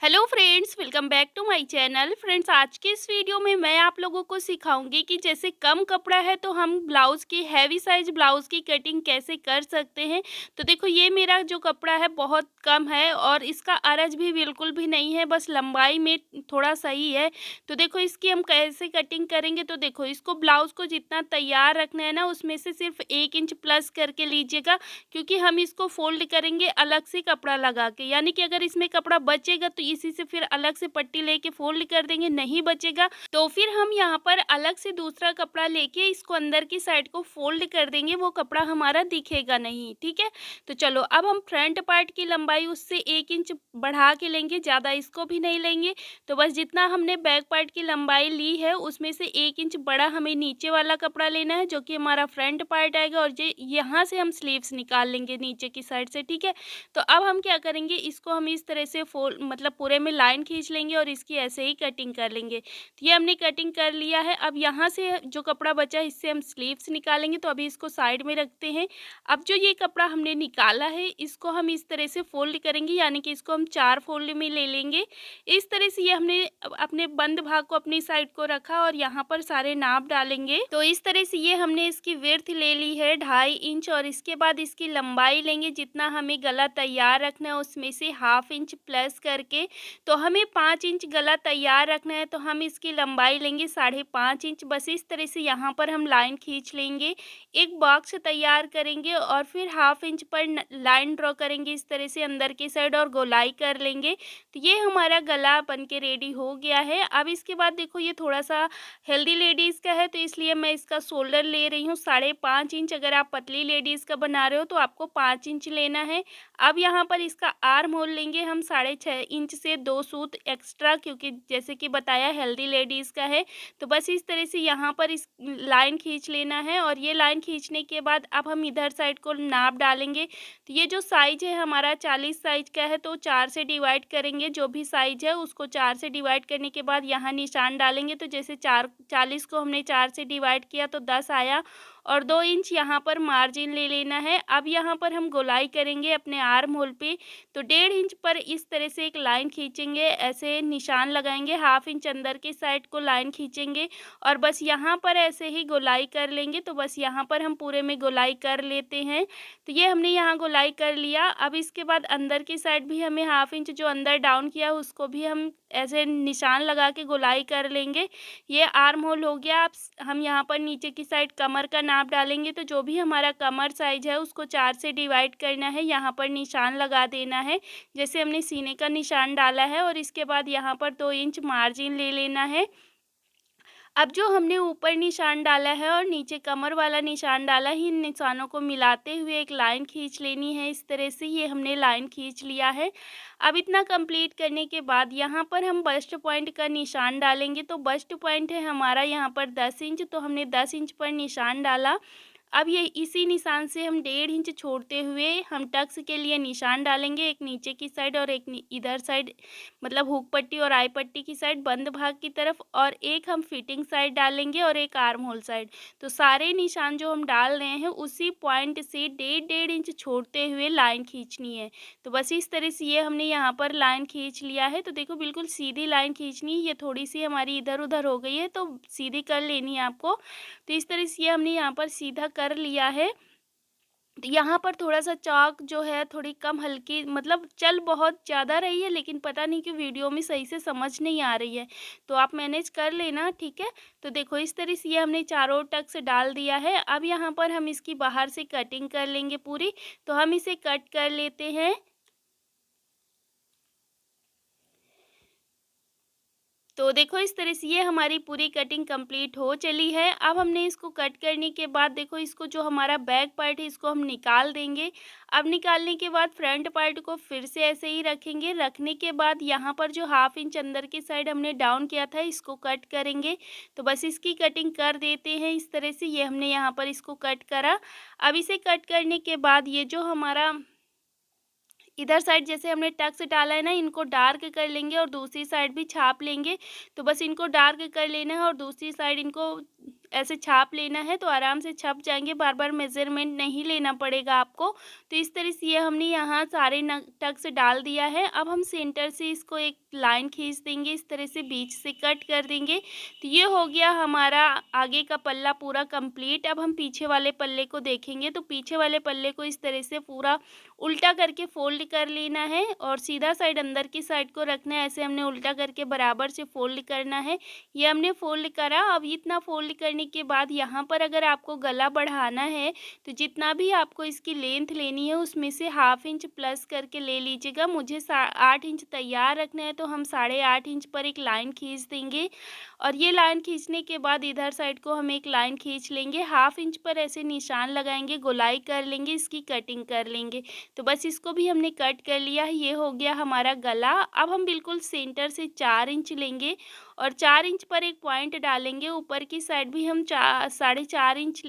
Hello friends, welcome back to my channel. Friends, आज के इस वीडियो में मैं आप लोगों को सिखाऊंगी कि जैसे कम कपड़ा है तो हम ब्लाउज़ की हैवी साइज ब्लाउज़ की कटिंग कैसे कर सकते हैं। तो देखो, ये मेरा जो कपड़ा है बहुत कम है और इसका अरज भी बिल्कुल भी नहीं है, बस लंबाई में थोड़ा सही है। तो देखो, इसकी हम कैसे कटिंग करेंगे। तो देखो, इसको ब्लाउज़ को जितना तैयार रखना है ना, उसमें से सिर्फ 1 इंच प्लस करके लीजिएगा, क्योंकि हम इसको फोल्ड करेंगे अलग से कपड़ा लगा के। यानी कि अगर इसमें कपड़ा बचेगा तो इसी से फिर अलग से पट्टी लेके फोल्ड कर देंगे, नहीं बचेगा तो फिर हम यहाँ पर अलग से दूसरा कपड़ा लेके इसको अंदर की साइड को फोल्ड कर देंगे, वो कपड़ा हमारा दिखेगा नहीं। ठीक है, तो चलो अब हम फ्रंट पार्ट की लंबाई उससे 1 इंच बढ़ा के लेंगे, ज़्यादा इसको भी नहीं लेंगे। तो बस जितना हमने बैक पार्ट की लंबाई ली है उसमें से 1 इंच बड़ा हमें नीचे वाला कपड़ा लेना है, जो कि हमारा फ्रंट पार्ट आएगा, और ये यहाँ से हम स्लीव्स निकाल लेंगे नीचे की साइड से। ठीक है, तो अब हम क्या करेंगे, इसको हम इस तरह से फोल्ड मतलब पूरे में लाइन खींच लेंगे और इसकी ऐसे ही कटिंग कर लेंगे। तो ये हमने कटिंग कर लिया है। अब यहाँ से जो कपड़ा बचा है इससे हम स्लीव्स निकालेंगे, तो अभी इसको साइड में रखते हैं। अब जो ये कपड़ा हमने निकाला है इसको हम इस तरह से फोल्ड करेंगे, यानी कि इसको हम 4 फोल्ड में ले लेंगे। इस तरह से ये हमने अपने बंद भाग को अपनी साइड को रखा और यहाँ पर सारे नाप डालेंगे। तो इस तरह से ये हमने इसकी विड्थ ले ली है 2.5 इंच, और इसके बाद इसकी लंबाई लेंगे, जितना हमें गला तैयार रखना है उसमें से 1/2 इंच प्लस करके। तो हमें 5 इंच गला तैयार रखना है, तो हम इसकी लंबाई लेंगे 5.5 इंच। बस इस तरह से यहाँ पर हम लाइन खींच लेंगे, एक बॉक्स तैयार करेंगे और फिर 1/2 इंच पर लाइन ड्रॉ करेंगे इस तरह से अंदर की साइड और गोलाई कर लेंगे। तो ये हमारा गला बन के रेडी हो गया है। अब इसके बाद देखो, ये थोड़ा सा हेल्दी लेडीज़ का है तो इसलिए मैं इसका शोल्डर ले रही हूँ 5.5 इंच। अगर आप पतली लेडीज़ का बना रहे हो तो आपको 5 इंच लेना है। अब यहाँ पर इसका आर्म होल लेंगे हम 6.5 इंच से 2 सूत एक्स्ट्रा, क्योंकि जैसे कि बताया हेल्दी लेडीज़ का है। तो बस इस तरह से यहाँ पर इस लाइन खींच लेना है, और ये लाइन खींचने के बाद अब हम इधर साइड को नाप डालेंगे। तो ये जो साइज है हमारा 40 साइज का है, तो 4 से डिवाइड करेंगे। जो भी साइज है उसको 4 से डिवाइड करने के बाद यहाँ निशान डालेंगे। तो जैसे 40 को हमने 4 से डिवाइड किया तो 10 आया, और 2 इंच यहाँ पर मार्जिन ले लेना है। अब यहाँ पर हम गोलाई करेंगे अपने आर्म होल पे। तो 1.5 इंच पर इस तरह से एक लाइन खींचेंगे, ऐसे निशान लगाएंगे, 1/2 इंच अंदर की साइड को लाइन खींचेंगे और बस यहाँ पर ऐसे ही गोलाई कर लेंगे। तो बस यहाँ पर हम पूरे में गोलाई कर लेते हैं। तो ये हमने यहाँ गोलाई कर लिया। अब इसके बाद अंदर की साइड भी हमें 1/2 इंच जो अंदर डाउन किया उसको भी हम ऐसे निशान लगा के गोलाई कर लेंगे। ये आर्म होल हो गया। अब हम यहाँ पर नीचे की साइड कमर का नाप डालेंगे। तो जो भी हमारा कमर साइज है उसको 4 से डिवाइड करना है, यहाँ पर निशान लगा देना है जैसे हमने सीने का निशान डाला है, और इसके बाद यहाँ पर 2 इंच मार्जिन ले लेना है। अब जो हमने ऊपर निशान डाला है और नीचे कमर वाला निशान डाला है, इन निशानों को मिलाते हुए एक लाइन खींच लेनी है इस तरह से। ये हमने लाइन खींच लिया है। अब इतना कंप्लीट करने के बाद यहाँ पर हम बस्ट पॉइंट का निशान डालेंगे। तो बस्ट पॉइंट है हमारा यहाँ पर 10 इंच, तो हमने 10 इंच पर निशान डाला। अब ये इसी निशान से हम 1.5 इंच छोड़ते हुए हम टक्स के लिए निशान डालेंगे, एक नीचे की साइड और एक इधर साइड, मतलब हुक पट्टी और आई पट्टी की साइड बंद भाग की तरफ, और एक हम फिटिंग साइड डालेंगे और एक आर्म होल साइड। तो सारे निशान जो हम डाल रहे हैं उसी पॉइंट से 1.5 इंच छोड़ते हुए लाइन खींचनी है। तो बस इस तरह से ये हमने यहाँ पर लाइन खींच लिया है। तो देखो, बिल्कुल सीधी लाइन खींचनी है, ये थोड़ी सी हमारी इधर उधर हो गई है तो सीधी कर लेनी है आपको। तो इस तरह से ये हमने यहाँ पर सीधा कर लिया है। तो यहाँ पर थोड़ा-सा चौक जो है थोड़ी कम हल्की, मतलब चल बहुत ज़्यादा रही है लेकिन पता नहीं क्यों वीडियो में सही से समझ नहीं आ रही है। तो आप मैनेज कर लेना, ठीक है? तो देखो, इस तरह से ये हमने चारों टक्स डाल दिया है। अब यहाँ पर हम इसकी बाहर से कटिंग कर लेंगे पूरी। तो हम इसे कट कर लेते हैं। तो देखो, इस तरह से ये हमारी पूरी कटिंग कंप्लीट हो चली है। अब हमने इसको कट करने के बाद देखो, इसको जो हमारा बैक पार्ट है इसको हम निकाल देंगे। अब निकालने के बाद फ्रंट पार्ट को फिर से ऐसे ही रखेंगे। रखने के बाद यहाँ पर जो 1/2 इंच अंदर की साइड हमने डाउन किया था इसको कट करेंगे। तो बस इसकी कटिंग कर देते हैं इस तरह से। ये हमने यहाँ पर इसको कट करा। अब इसे कट करने के बाद ये जो हमारा इधर साइड जैसे हमने टक्स डाला है ना, इनको डार्क कर लेंगे और दूसरी साइड भी छाप लेंगे। तो बस इनको डार्क कर लेना है और दूसरी साइड इनको ऐसे छाप लेना है तो आराम से छप जाएंगे, बार बार मेज़रमेंट नहीं लेना पड़ेगा आपको। तो इस तरह से ये हमने यहाँ सारे टक्स डाल दिया है। अब हम सेंटर से इसको एक लाइन खींच देंगे, इस तरह से बीच से कट कर देंगे। तो ये हो गया हमारा आगे का पल्ला पूरा कंप्लीट। अब हम पीछे वाले पल्ले को देखेंगे, तो पीछे वाले पल्ले को इस तरह से पूरा उल्टा करके फोल्ड कर लेना है और सीधा साइड अंदर की साइड को रखना है। ऐसे हमने उल्टा करके बराबर से फोल्ड करना है। ये हमने फोल्ड करा। अब इतना फोल्ड करने के बाद यहाँ पर अगर आपको गला बढ़ाना है तो जितना भी आपको इसकी लेंथ लेनी है उसमें से ½ इंच प्लस करके ले लीजिएगा। मुझे 8 इंच तैयार रखना है तो हम 8.5 इंच पर एक लाइन खींच देंगे और ये लाइन खींचने के बाद इधर साइड को हम एक लाइन खींच लेंगे। ½ इंच पर ऐसे निशान लगाएंगे, गोलाई कर लेंगे, इसकी कटिंग कर लेंगे। तो बस इसको भी हमने कट कर लिया है। ये हो गया हमारा गला। अब हम बिल्कुल सेंटर से 4 इंच लेंगे और 4 इंच पर एक पॉइंट डालेंगे। ऊपर की साइड भी हम 4.5 इंच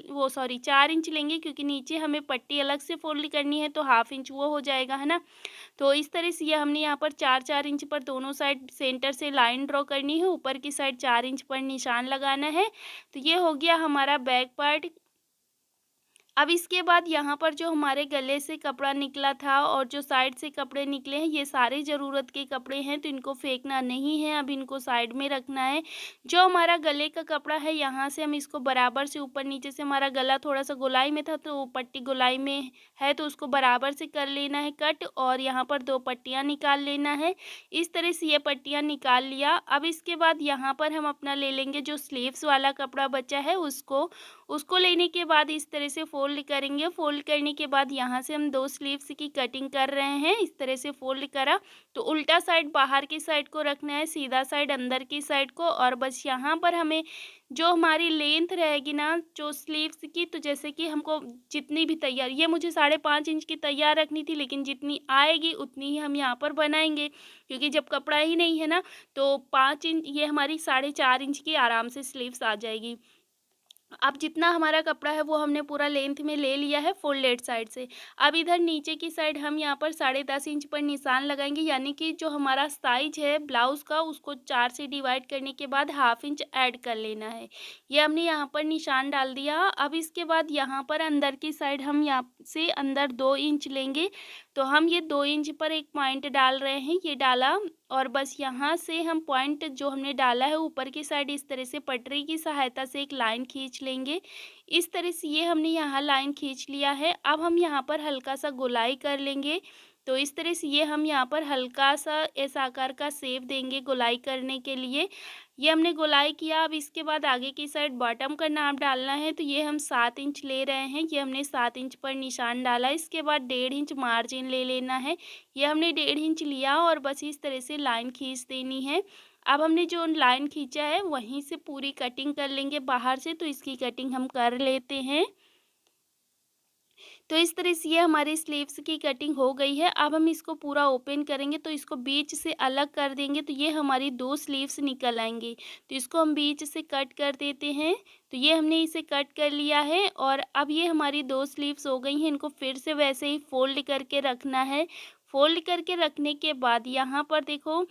4 इंच लेंगे, क्योंकि नीचे हमें पट्टी अलग से फोल्ड करनी है तो ½ इंच वो हो जाएगा, है ना। तो इस तरह से ये हमने यहाँ पर 4-4 इंच पर दोनों साइड सेंटर से लाइन ड्रॉ करनी है। ऊपर की साइड 4 इंच पर निशान लगाना है। तो ये हो गया हमारा बैक पार्ट। अब इसके बाद यहाँ पर जो हमारे गले से कपड़ा निकला था और जो साइड से कपड़े निकले हैं, ये सारे ज़रूरत के कपड़े हैं, तो इनको फेंकना नहीं है। अब इनको साइड में रखना है। जो हमारा गले का कपड़ा है, यहाँ से हम इसको बराबर से ऊपर नीचे से, हमारा गला थोड़ा सा गोलाई में था तो पट्टी गोलाई में है तो उसको बराबर से कर लेना है कट और यहाँ पर 2 पट्टियाँ निकाल लेना है। इस तरह से ये पट्टियाँ निकाल लिया। अब इसके बाद यहाँ पर हम अपना ले लेंगे जो स्लीव्स वाला कपड़ा बचा है उसको लेने के बाद इस तरह से फोल्ड करेंगे। फोल्ड करने के बाद यहाँ से हम 2 स्लीव्स की कटिंग कर रहे हैं। इस तरह से फोल्ड करा तो उल्टा साइड बाहर की साइड को रखना है, सीधा साइड अंदर की साइड को। और बस यहाँ पर हमें जो हमारी लेंथ रहेगी ना जो स्लीव्स की, तो जैसे कि हमको जितनी भी तैयार, ये मुझे 5.5 इंच की तैयार रखनी थी, लेकिन जितनी आएगी उतनी ही हम यहाँ पर बनाएंगे, क्योंकि जब कपड़ा ही नहीं है ना तो 5 इंच, ये हमारी 4.5 इंच की आराम से स्लीव्स आ जाएगी। अब जितना हमारा कपड़ा है वो हमने पूरा लेंथ में ले लिया है फोल्डेड साइड से। अब इधर नीचे की साइड हम यहाँ पर 10.5 इंच पर निशान लगाएंगे, यानी कि जो हमारा साइज है ब्लाउज़ का उसको 4 से डिवाइड करने के बाद ½ इंच ऐड कर लेना है। ये हमने यहाँ पर निशान डाल दिया। अब इसके बाद यहाँ पर अंदर की साइड हम यहाँ से अंदर 2 इंच लेंगे, तो हम ये 2 इंच पर एक पॉइंट डाल रहे हैं, ये डाला और बस यहाँ से हम पॉइंट जो हमने डाला है ऊपर की साइड इस तरह से पटरी की सहायता से एक लाइन खींच लेंगे। इस तरह से ये हमने यहाँ लाइन खींच लिया है। अब हम यहाँ पर हल्का सा गोलाई कर लेंगे। तो इस तरह से ये हम यहाँ पर हल्का सा इस आकार का शेप देंगे गोलाई करने के लिए। ये हमने गोलाई किया। अब इसके बाद आगे की साइड बॉटम का नाप डालना है, तो ये हम 7 इंच ले रहे हैं। ये हमने 7 इंच पर निशान डाला। इसके बाद 1.5 इंच मार्जिन ले लेना है। ये हमने 1.5 इंच लिया और बस इस तरह से लाइन खींच देनी है। अब हमने जो लाइन खींचा है वहीं से पूरी कटिंग कर लेंगे बाहर से, तो इसकी कटिंग हम कर लेते हैं। तो इस तरह से ये हमारी स्लीव्स की कटिंग हो गई है। अब हम इसको पूरा ओपन करेंगे तो इसको बीच से अलग कर देंगे, तो ये हमारी 2 स्लीव्स निकल आएंगी। तो इसको हम बीच से कट कर देते हैं। तो ये हमने इसे कट कर लिया है और अब ये हमारी 2 स्लीव्स हो गई हैं। इनको फिर से वैसे ही फोल्ड करके रखना है। फोल्ड करके रखने के बाद यहाँ पर देखो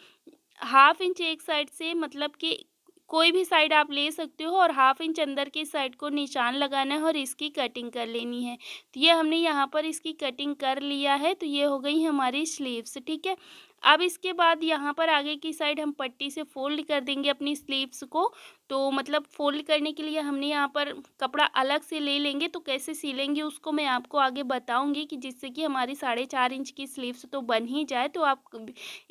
½ इंच एक साइड से, मतलब कि कोई भी साइड आप ले सकते हो, और ½ इंच अंदर की साइड को निशान लगाना है और इसकी कटिंग कर लेनी है। तो ये हमने यहाँ पर इसकी कटिंग कर लिया है। तो ये हो गई हमारी स्लीव्स, ठीक है। अब इसके बाद यहाँ पर आगे की साइड हम पट्टी से फोल्ड कर देंगे अपनी स्लीव्स को। तो मतलब फोल्ड करने के लिए हमने यहाँ पर कपड़ा अलग से ले लेंगे, तो कैसे सिलेंगे उसको मैं आपको आगे बताऊंगी, कि जिससे कि हमारी 4.5 इंच की स्लीव्स तो बन ही जाए। तो आप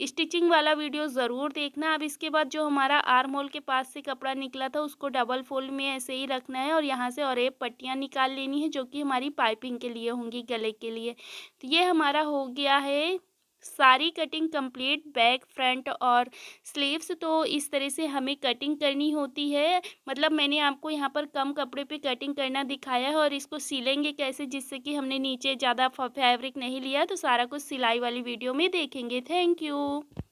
स्टिचिंग वाला वीडियो ज़रूर देखना। अब इसके बाद जो हमारा आर्म होल के पास से कपड़ा निकला था उसको डबल फोल्ड में ऐसे ही रखना है और यहाँ से और एक पट्टियाँ निकाल लेनी है, जो कि हमारी पाइपिंग के लिए होंगी, गले के लिए। तो ये हमारा हो गया है सारी कटिंग कंप्लीट, बैक फ्रंट और स्लीव्स। तो इस तरह से हमें कटिंग करनी होती है। मतलब मैंने आपको यहाँ पर कम कपड़े पे कटिंग करना दिखाया है और इसको सिलेंगे कैसे, जिससे कि हमने नीचे ज़्यादा फैब्रिक नहीं लिया। तो सारा कुछ सिलाई वाली वीडियो में देखेंगे। Thank you.